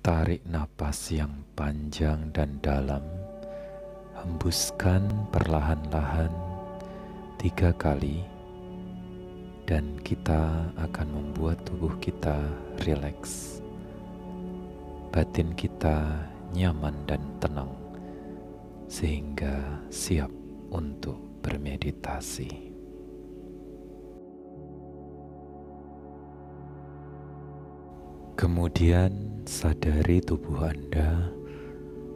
Tarik napas yang panjang dan dalam, hembuskan perlahan-lahan 3 kali, dan kita akan membuat tubuh kita rileks. Batin kita nyaman dan tenang, sehingga siap untuk bermeditasi. Kemudian sadari tubuh Anda,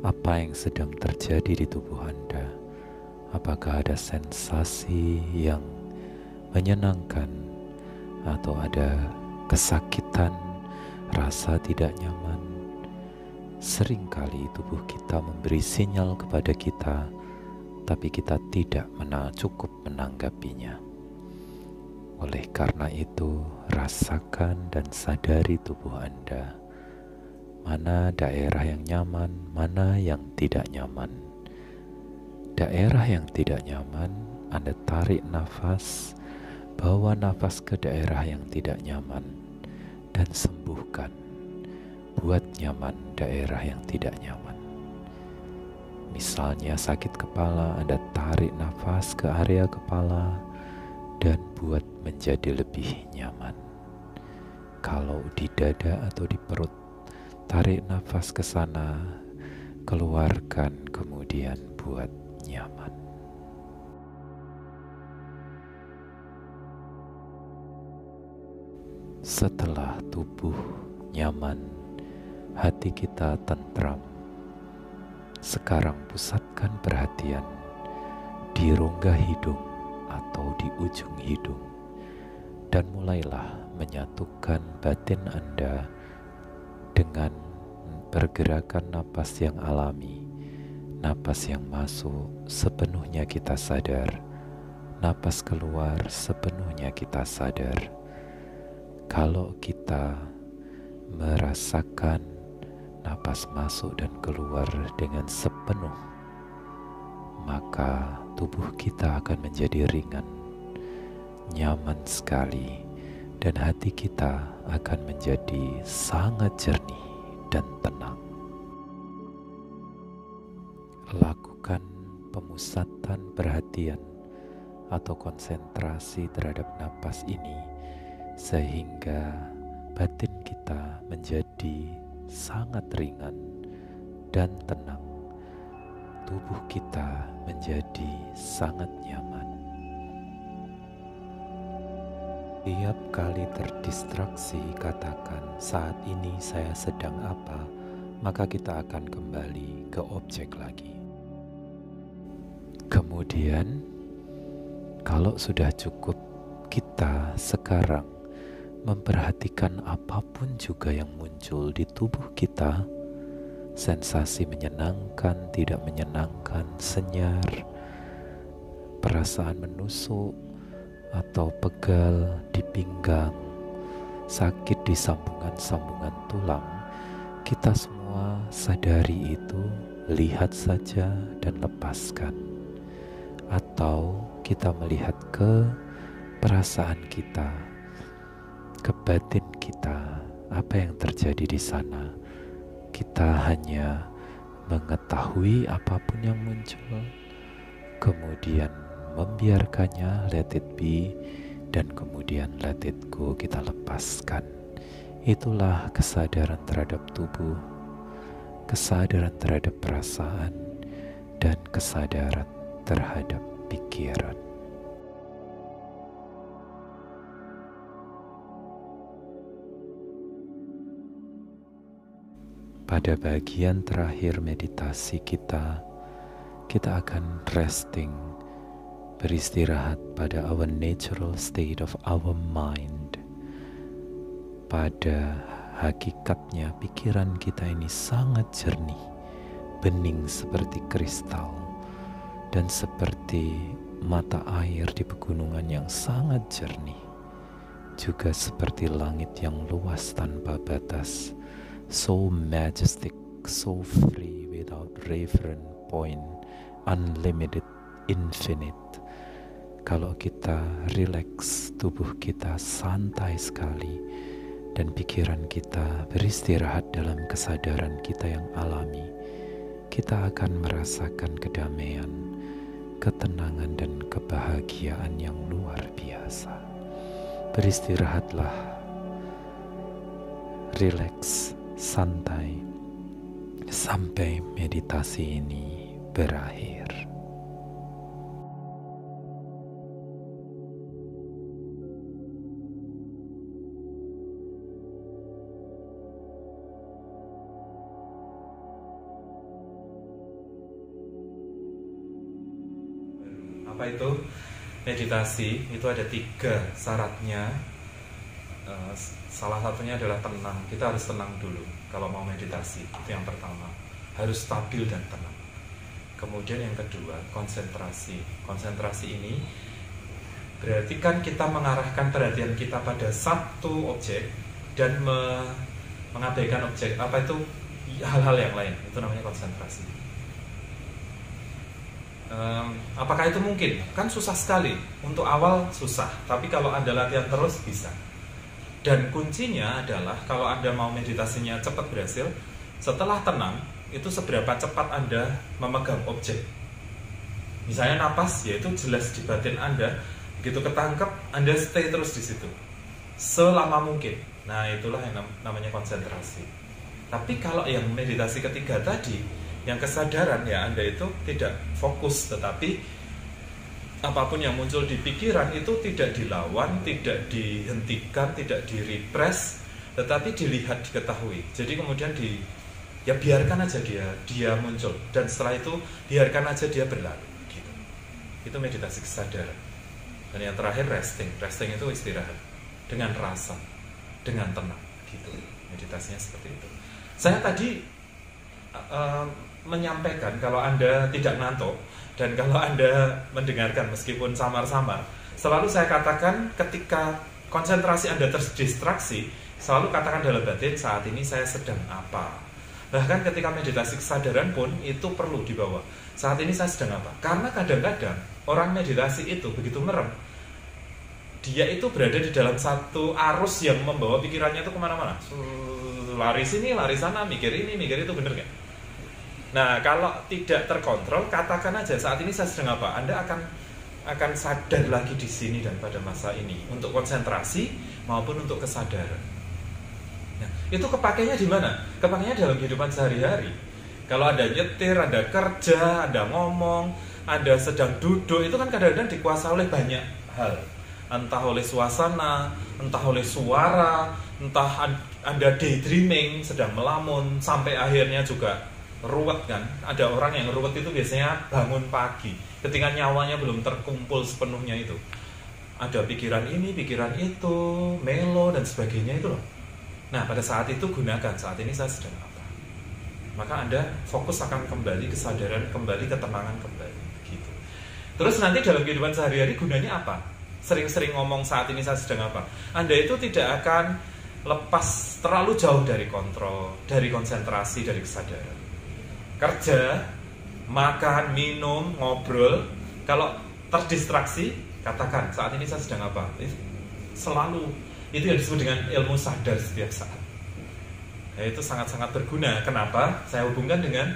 apa yang sedang terjadi di tubuh Anda. Apakah ada sensasi yang menyenangkan atau ada kesakitan, rasa tidak nyaman. Seringkali tubuh kita memberi sinyal kepada kita, tapi kita tidak cukup menanggapinya. Oleh karena itu, rasakan dan sadari tubuh Anda. Mana daerah yang nyaman, mana yang tidak nyaman. Daerah yang tidak nyaman, Anda tarik nafas, bawa nafas ke daerah yang tidak nyaman, dan sembuhkan. Buat nyaman daerah yang tidak nyaman. Misalnya sakit kepala, Anda tarik nafas ke area kepala, dan buat menjadi lebih nyaman. Kalau di dada atau di perut, tarik nafas ke sana, keluarkan, kemudian buat nyaman. Setelah tubuh nyaman, hati kita tentram. Sekarang pusatkan perhatian di rongga hidung atau di ujung hidung, dan mulailah menyatukan batin Anda dengan pergerakan napas yang alami. Napas yang masuk sepenuhnya kita sadar, napas keluar sepenuhnya kita sadar. Kalau kita merasakan napas masuk dan keluar dengan sepenuh, maka tubuh kita akan menjadi ringan, nyaman sekali, dan hati kita akan menjadi sangat jernih dan tenang. Lakukan pemusatan perhatian atau konsentrasi terhadap napas ini, sehingga batin kita menjadi sangat ringan dan tenang. Tubuh kita menjadi sangat nyaman. Tiap kali terdistraksi, katakan, saat ini saya sedang apa, maka kita akan kembali ke objek lagi. Kemudian, kalau sudah cukup, kita sekarang memperhatikan apapun juga yang muncul di tubuh kita. Sensasi menyenangkan, tidak menyenangkan, senyar, perasaan menusuk atau pegal di pinggang, sakit di sambungan-sambungan tulang. Kita semua sadari itu, lihat saja dan lepaskan. Atau kita melihat ke perasaan kita, ke batin kita, apa yang terjadi di sana. Kita hanya mengetahui apapun yang muncul, kemudian membiarkannya, let it be, dan kemudian let it go, kita lepaskan. Itulah kesadaran terhadap tubuh, kesadaran terhadap perasaan, dan kesadaran terhadap pikiran. Pada bagian terakhir meditasi kita akan resting, beristirahat pada our natural state of our mind. Pada hakikatnya pikiran kita ini sangat jernih, bening seperti kristal, dan seperti mata air di pegunungan yang sangat jernih, juga seperti langit yang luas tanpa batas. So majestic, so free, without reference point, unlimited, infinite. Kalau kita relax, tubuh kita santai sekali, dan pikiran kita beristirahat dalam kesadaran kita yang alami, kita akan merasakan kedamaian, ketenangan, dan kebahagiaan yang luar biasa. Beristirahatlah, rileks, santai, sampai meditasi ini berakhir. Apa itu meditasi? Itu ada 3 syaratnya. Salah satunya adalah tenang. Kita harus tenang dulu kalau mau meditasi. Itu yang pertama, harus stabil dan tenang. Kemudian yang kedua, konsentrasi. Konsentrasi ini berarti kan kita mengarahkan perhatian kita pada satu objek dan mengabaikan objek apa itu hal-hal yang lain. Itu namanya konsentrasi. Apakah itu mungkin? Kan susah sekali. Untuk awal susah, tapi kalau Anda latihan terus bisa. Dan kuncinya adalah kalau Anda mau meditasinya cepat berhasil, setelah tenang, itu seberapa cepat Anda memegang objek. Misalnya napas, yaitu jelas di batin Anda, begitu ketangkep, Anda stay terus di situ selama mungkin. Nah, itulah yang namanya konsentrasi. Tapi kalau yang meditasi ketiga tadi, yang kesadaran, ya Anda itu tidak fokus, tetapi apapun yang muncul di pikiran itu tidak dilawan, tidak dihentikan, tidak direpress, tetapi dilihat, diketahui. Jadi kemudian ya biarkan aja dia muncul, dan setelah itu biarkan aja dia berlalu gitu. Itu meditasi kesadaran. Dan yang terakhir resting. Resting itu istirahat dengan rasa, dengan tenang gitu. Meditasinya seperti itu. Saya tadi menyampaikan kalau Anda tidak ngantuk dan kalau Anda mendengarkan meskipun samar-samar, selalu saya katakan ketika konsentrasi Anda terdistraksi, selalu katakan dalam batin, saat ini saya sedang apa. Bahkan ketika meditasi kesadaran pun itu perlu dibawa, saat ini saya sedang apa. Karena kadang-kadang orang meditasi itu begitu merem, dia itu berada di dalam satu arus yang membawa pikirannya itu kemana-mana, lari sini, lari sana, mikir ini, mikir itu, bener gak? Nah, kalau tidak terkontrol, katakan aja saat ini saya sedang apa. Anda akan sadar lagi di sini dan pada masa ini untuk konsentrasi maupun untuk kesadaran. Nah, itu kepakainya di mana? Kepakainya dalam kehidupan sehari-hari. Kalau Anda nyetir, Anda kerja, Anda ngomong, Anda sedang duduk, itu kan kadang-kadang dikuasai oleh banyak hal. Entah oleh suasana, entah oleh suara, entah Anda daydreaming, sedang melamun, sampai akhirnya juga ruwet kan. Ada orang yang ruwet itu biasanya bangun pagi ketika nyawanya belum terkumpul sepenuhnya itu. Ada pikiran ini, pikiran itu, melo dan sebagainya itu loh. Nah, pada saat itu gunakan, saat ini saya sedang apa. Maka Anda fokus akan kembali kesadaran, kembali ketenangan kembali gitu. Terus nanti dalam kehidupan sehari-hari gunanya apa? Sering-sering ngomong saat ini saya sedang apa. Anda itu tidak akan lepas terlalu jauh dari kontrol, dari konsentrasi, dari kesadaran. Kerja, makan, minum, ngobrol, kalau terdistraksi, katakan saat ini saya sedang apa. Selalu itu yang disebut dengan ilmu sadar setiap saat. Nah, itu sangat-sangat berguna. Kenapa? Saya hubungkan dengan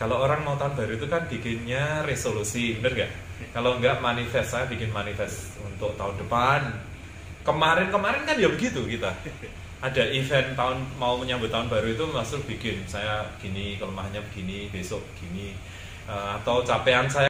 kalau orang mau tahun baru itu kan bikinnya resolusi, bener gak? Kalau enggak manifest, saya bikin manifest untuk tahun depan. Kemarin kan ya begitu kita. Ada event mau menyambut tahun baru itu masuk bikin, saya gini, kelemahannya begini, besok begini, atau capaian saya